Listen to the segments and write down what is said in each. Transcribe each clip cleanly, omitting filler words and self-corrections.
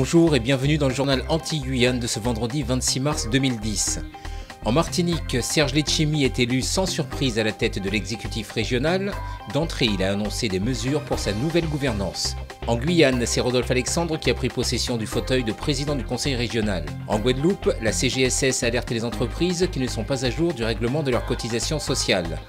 Bonjour et bienvenue dans le journal Anti-Guyane de ce vendredi 26 mars 2010. En Martinique, Serge Letchimy est élu sans surprise à la tête de l'exécutif régional. D'entrée, il a annoncé des mesures pour sa nouvelle gouvernance. En Guyane, c'est Rodolphe Alexandre qui a pris possession du fauteuil de président du conseil régional. En Guadeloupe, la CGSS alerte les entreprises qui ne sont pas à jour du règlement de leur cotisation sociale.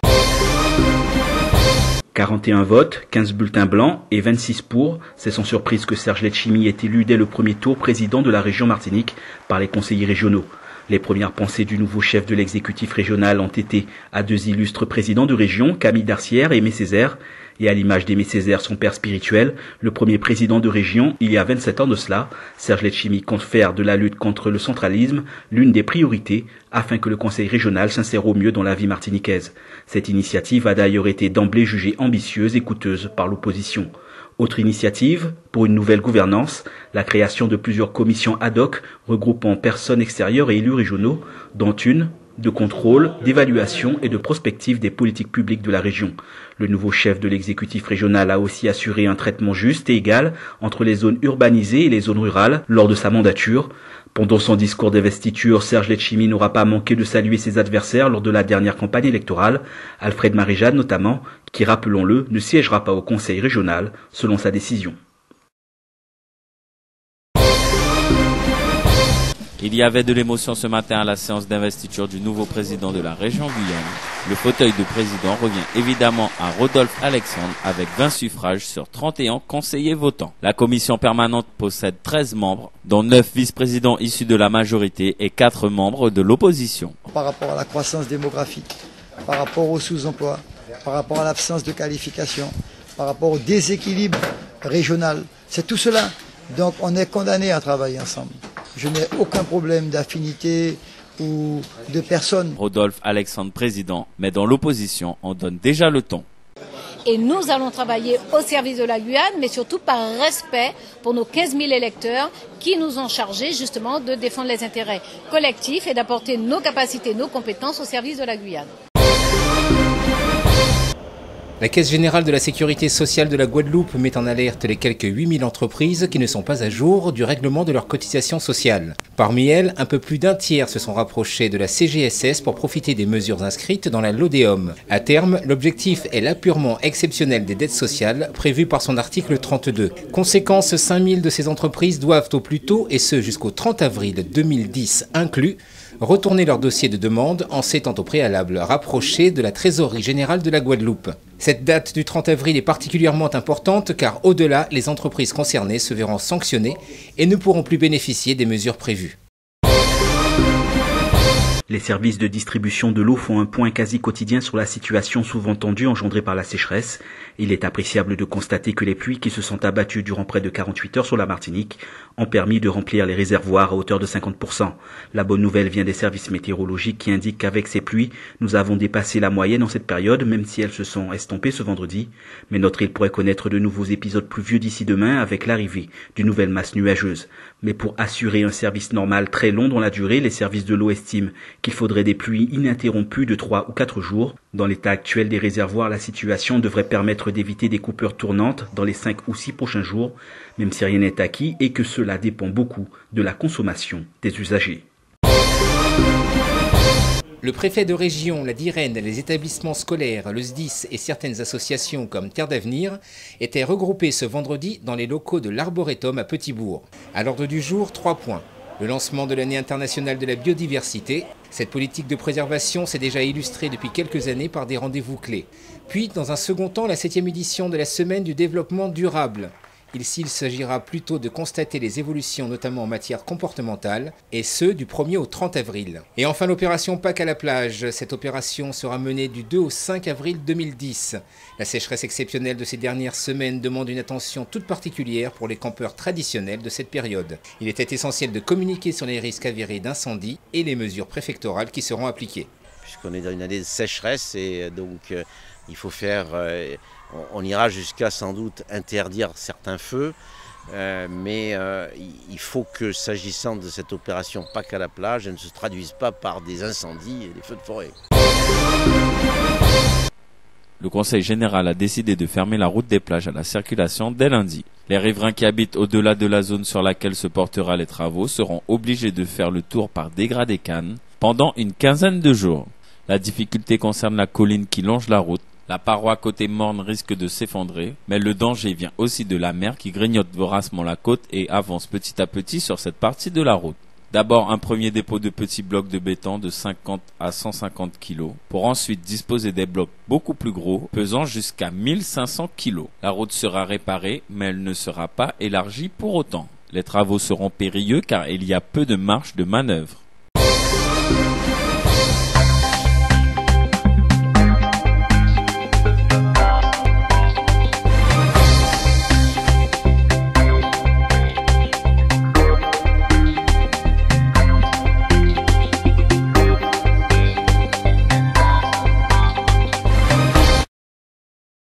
41 votes, 15 bulletins blancs et 26 pour. C'est sans surprise que Serge Letchimy est élu dès le premier tour président de la région Martinique par les conseillers régionaux. Les premières pensées du nouveau chef de l'exécutif régional ont été à deux illustres présidents de région, Camille Darcière et Aimé Césaire. Et à l'image d'Aimé Césaire, son père spirituel, le premier président de région, il y a 27 ans de cela, Serge Letchimy compte faire de la lutte contre le centralisme l'une des priorités afin que le conseil régional s'insère au mieux dans la vie martiniquaise. Cette initiative a d'ailleurs été d'emblée jugée ambitieuse et coûteuse par l'opposition. Autre initiative, pour une nouvelle gouvernance, la création de plusieurs commissions ad hoc regroupant personnes extérieures et élus régionaux, dont une de contrôle, d'évaluation et de prospective des politiques publiques de la région. Le nouveau chef de l'exécutif régional a aussi assuré un traitement juste et égal entre les zones urbanisées et les zones rurales lors de sa mandature. Pendant son discours d'investiture, Serge Letchimy n'aura pas manqué de saluer ses adversaires lors de la dernière campagne électorale, Alfred Marie-Jeanne notamment, qui, rappelons-le, ne siégera pas au conseil régional selon sa décision. Il y avait de l'émotion ce matin à la séance d'investiture du nouveau président de la région Guyane. Le fauteuil de président revient évidemment à Rodolphe Alexandre avec 20 suffrages sur 31 conseillers votants. La commission permanente possède 13 membres, dont 9 vice-présidents issus de la majorité et 4 membres de l'opposition. Par rapport à la croissance démographique, par rapport au sous-emploi, par rapport à l'absence de qualification, par rapport au déséquilibre régional, c'est tout cela. Donc on est condamné à travailler ensemble. Je n'ai aucun problème d'affinité ou de personne. Rodolphe Alexandre président, mais dans l'opposition, on donne déjà le ton. Et nous allons travailler au service de la Guyane, mais surtout par respect pour nos 15 000 électeurs qui nous ont chargés justement de défendre les intérêts collectifs et d'apporter nos capacités, nos compétences au service de la Guyane. La Caisse générale de la sécurité sociale de la Guadeloupe met en alerte les quelques 8000 entreprises qui ne sont pas à jour du règlement de leur cotisation sociale. Parmi elles, un peu plus d'un tiers se sont rapprochés de la CGSS pour profiter des mesures inscrites dans la LODEOM. À terme, l'objectif est l'apurement exceptionnel des dettes sociales prévu par son article 32. Conséquence, 5000 de ces entreprises doivent au plus tôt, et ce jusqu'au 30 avril 2010 inclus, retourner leur dossier de demande en s'étant au préalable rapproché de la trésorerie générale de la Guadeloupe. Cette date du 30 avril est particulièrement importante car au-delà, les entreprises concernées se verront sanctionnées et ne pourront plus bénéficier des mesures prévues. Les services de distribution de l'eau font un point quasi quotidien sur la situation souvent tendue engendrée par la sécheresse. Il est appréciable de constater que les pluies qui se sont abattues durant près de 48 heures sur la Martinique ont permis de remplir les réservoirs à hauteur de 50%. La bonne nouvelle vient des services météorologiques qui indiquent qu'avec ces pluies, nous avons dépassé la moyenne en cette période, même si elles se sont estompées ce vendredi. Mais notre île pourrait connaître de nouveaux épisodes pluvieux d'ici demain avec l'arrivée d'une nouvelle masse nuageuse. Mais pour assurer un service normal très long dans la durée, les services de l'eau estiment qu'il faudrait des pluies ininterrompues de 3 ou 4 jours. Dans l'état actuel des réservoirs, la situation devrait permettre d'éviter des coupures tournantes dans les 5 ou 6 prochains jours, même si rien n'est acquis et que cela dépend beaucoup de la consommation des usagers. Le préfet de région, la DIREN, les établissements scolaires, le SDIS et certaines associations comme Terre d'Avenir étaient regroupés ce vendredi dans les locaux de l'Arboretum à Petit-Bourg. À l'ordre du jour, 3 points. Le lancement de l'année internationale de la biodiversité. Cette politique de préservation s'est déjà illustrée depuis quelques années par des rendez-vous clés. Puis, dans un second temps, la 7e édition de la Semaine du développement durable. Ici, il s'agira plutôt de constater les évolutions, notamment en matière comportementale, et ce, du 1er au 30 avril. Et enfin, l'opération Pâques à la plage. Cette opération sera menée du 2 au 5 avril 2010. La sécheresse exceptionnelle de ces dernières semaines demande une attention toute particulière pour les campeurs traditionnels de cette période. Il était essentiel de communiquer sur les risques avérés d'incendie et les mesures préfectorales qui seront appliquées. Puisqu'on est dans une année de sécheresse et donc il faut faire... On ira jusqu'à sans doute interdire certains feux, mais il faut que, s'agissant de cette opération Pâques à la plage, elle ne se traduise pas par des incendies et des feux de forêt. le Conseil général a décidé de fermer la route des plages à la circulation dès lundi. Les riverains qui habitent au-delà de la zone sur laquelle se portera les travaux seront obligés de faire le tour par dégradé Cannes pendant une quinzaine de jours. La difficulté concerne la colline qui longe la route. La paroi côté Morne risque de s'effondrer, mais le danger vient aussi de la mer qui grignote voracement la côte et avance petit à petit sur cette partie de la route. D'abord un premier dépôt de petits blocs de béton de 50 à 150 kg pour ensuite disposer des blocs beaucoup plus gros pesant jusqu'à 1500 kg. La route sera réparée mais elle ne sera pas élargie pour autant. Les travaux seront périlleux car il y a peu de marge de manœuvre.